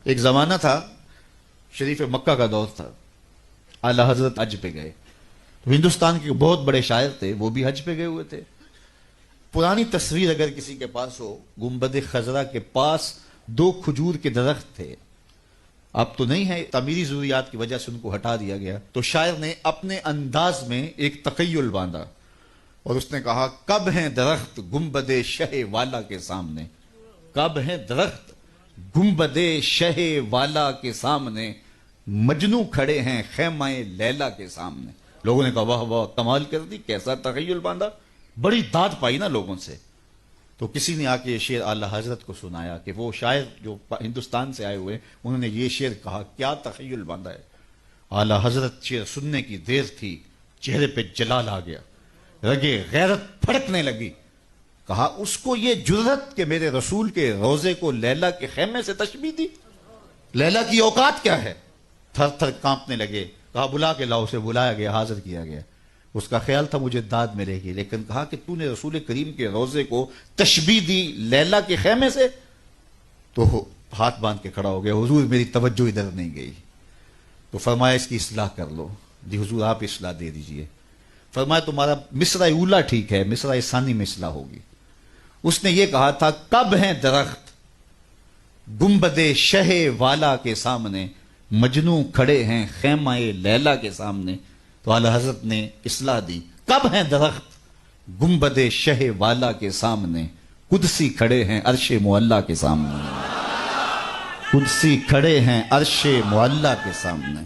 ایک زمانہ تھا، شریف مکہ کا دور تھا، اعلی حضرت حج پہ گئے تو ہندوستان کے بہت بڑے شاعر تھے، وہ بھی حج پہ گئے ہوئے تھے۔ پرانی تصویر اگر کسی کے پاس ہو، گنبد خضرا کے پاس 2 کھجور کے درخت تھے، اب تو نہیں ہے، تعمیری ضروریات کی وجہ سے ان کو ہٹا دیا گیا، تو شاعر نے اپنے انداز میں ایک تخیل باندھا اور اس نے کہا، کب ہیں درخت گنبد شہ والا کے سامنے، کب ہیں درخت گنبد شہ والا کے سامنے، مجنو کھڑے ہیں خیمہ لیلا کے سامنے۔ لوگوں نے کہا واہ واہ، کمال کر دی، کیسا تخیل باندھا، بڑی داد پائی نا لوگوں سے۔ تو کسی نے آ کے یہ شعر اعلی حضرت کو سنایا کہ وہ شاعر جو ہندوستان سے آئے ہوئے انہوں نے یہ شعر کہا، کیا تخیل باندھا ہے۔ اعلی حضرت شعر سننے کی دیر تھی، چہرے پہ جلال آ گیا، رگے غیرت پھڑکنے لگی۔ کہا، اس کو یہ جرأت کہ میرے رسول کے روزے کو لیلا کے خیمے سے تشبیہ دی، لیلا کی اوقات کیا ہے؟ تھر تھر کانپنے لگے۔ کہا، بلا کے لاؤ، اسے بلایا گیا، حاضر کیا گیا۔ اس کا خیال تھا مجھے داد ملے گی، لیکن کہا کہ تو نے رسول کریم کے روزے کو تشبیہ دی لیلا کے خیمے سے، تو ہاتھ باندھ کے کھڑا ہو گیا، حضور میری توجہ ادھر نہیں گئی۔ تو فرمایا اس کی اصلاح کر لو۔ جی حضور آپ اصلاح دے دیجئے۔ فرمایا تمہارا مصرع اولا ٹھیک ہے، مصرع ثانی میں اصلاح ہوگی۔ اس نے یہ کہا تھا، کب ہیں درخت گنبد شہ والا کے سامنے، مجنو کھڑے ہیں خیمہ لیلا کے سامنے۔ تو اعلی حضرت نے اصلاح دی، کب ہیں درخت گنبد شہ والا کے سامنے، قدسی کھڑے ہیں عرش معلی کے سامنے، قدسی کھڑے ہیں عرش معلی کے سامنے۔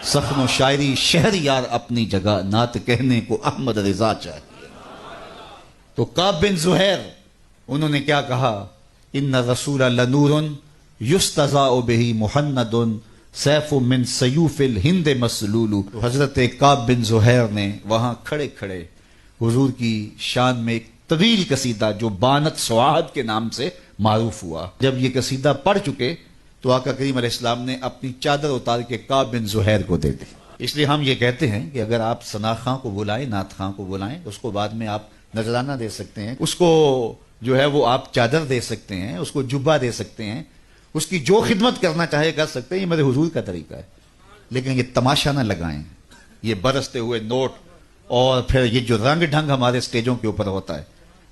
سخن و شاعری شہر یار اپنی جگہ، نعت کہنے کو احمد رضا چاہیے۔ تو کعب بن زہیر انہوں نے کیا کہا، ان رسول لنور یستضاء بہ محند سیف من سیوف الہند مسلول۔ حضرت کعب بن زہیر نے وہاں کھڑے کھڑے حضور کی شان میں ایک طویل قصیدہ جو بانت سواہد کے نام سے معروف ہوا۔ جب یہ قصیدہ پڑھ چکے تو آقا کریم علیہ السلام نے اپنی چادر اتار کے کعب بن زہیر کو دے دی۔ اس لیے ہم یہ کہتے ہیں کہ اگر آپ ثنا خاں کو بلائیں، نعت خاں کو بلائیں، اس کو بعد میں آپ نذرانہ دے سکتے ہیں، اس کو جو ہے وہ آپ چادر دے سکتے ہیں، اس کو جبہ دے سکتے ہیں، اس کی جو خدمت کرنا چاہے کر سکتے ہیں، یہ میرے حضور کا طریقہ ہے۔ لیکن یہ تماشا نہ لگائیں، یہ برستے ہوئے نوٹ اور پھر یہ جو رنگ ڈھنگ ہمارے سٹیجوں کے اوپر ہوتا ہے،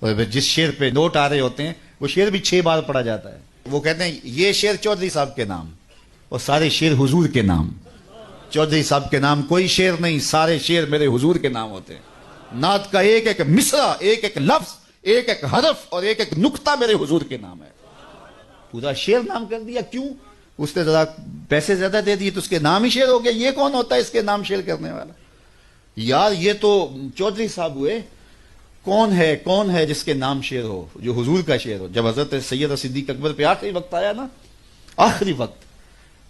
اور جس شعر پہ نوٹ آ رہے ہوتے ہیں وہ شعر بھی 6 بار پڑھا جاتا ہے۔ وہ کہتے ہیں یہ شعر چودھری صاحب کے نام اور سارے شعر حضور کے نام، چودھری صاحب کے نام کوئی شعر نہیں، سارے شعر میرے حضور کے نام ہوتے ہیں۔ نعت کا ایک ایک مصرع، ایک ایک لفظ، ایک ایک حرف اور ایک ایک نقطہ میرے حضور کے نام ہے۔ پورا شعر نام کر دیا، کیوں؟ اس نے ذرا پیسے زیادہ دے دیے تو اس کے نام ہی شعر ہو گیا۔ یہ کون ہوتا ہے اس کے نام شعر کرنے والا؟ یار یہ تو چودھری صاحب ہوئے، کون ہے جس کے نام شعر ہو، جو حضور کا شعر ہو؟ جب حضرت سید صدیق اکبر پہ آخری وقت آیا نا، آخری وقت،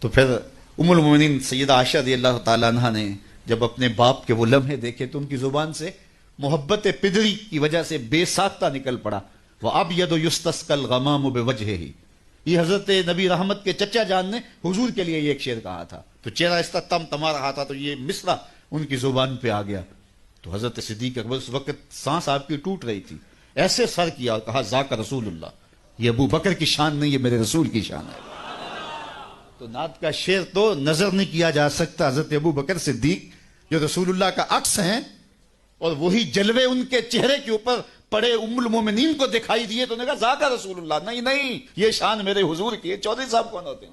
تو پھر ام المومنین سیدہ عائشہ رضی اللہ تعالیٰ عنہ نے جب اپنے باپ کے وہ لمحے دیکھے تو ان کی زبان سے محبت پدری کی وجہ سے بے ساختہ نکل پڑا، وَأَبْيَضُ يُسْتَسْقَى الْغَمَامُ بِوَجْهِهِ۔ یہ حضرت نبی رحمت کے چچا جان نے حضور کے لیے یہ ایک شعر کہا تھا، تو چہرہ اس طرح تم تما رہا تھا، تو یہ مصرع ان کی زبان پہ آ گیا۔ تو حضرت صدیق اکبر اس وقت سانس آپ کی ٹوٹ رہی تھی، ایسے سر کیا اور کہا، ذاک رسول اللہ، یہ ابو بکر کی شان نہیں، یہ میرے رسول کی شان ہے۔ تو نعت کا شعر تو نظر نہیں کیا جا سکتا حضرت ابو بکر صدیق جو رسول اللہ کا عکس ہیں، اور وہی جلوے ان کے چہرے کے اوپر پڑے ام المومنین کو دکھائی دیے تو نے کہا ذاک رسول اللہ، نہیں یہ شان میرے حضور کی ہے۔ چودھری صاحب کون ہوتے ہیں؟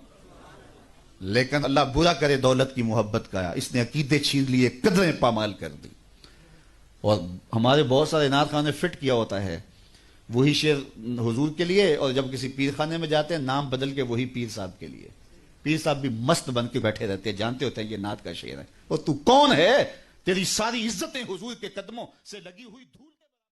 لیکن اللہ برا کرے دولت کی محبت کا، اس نے عقیدے چھین لیے، قدریں پامال کر دی۔ اور ہمارے بہت سارے نعت خانے فٹ کیا ہوتا ہے وہی شعر حضور کے لیے، اور جب کسی پیر خانے میں جاتے ہیں نام بدل کے وہی پیر صاحب کے لیے۔ پیر صاحب بھی مست بن کے بیٹھے رہتے ہیں، جانتے ہوتے ہیں یہ نعت کا شعر ہے، اور تو کون ہے؟ تیری ساری عزتیں حضور کے قدموں سے لگی ہوئی دھول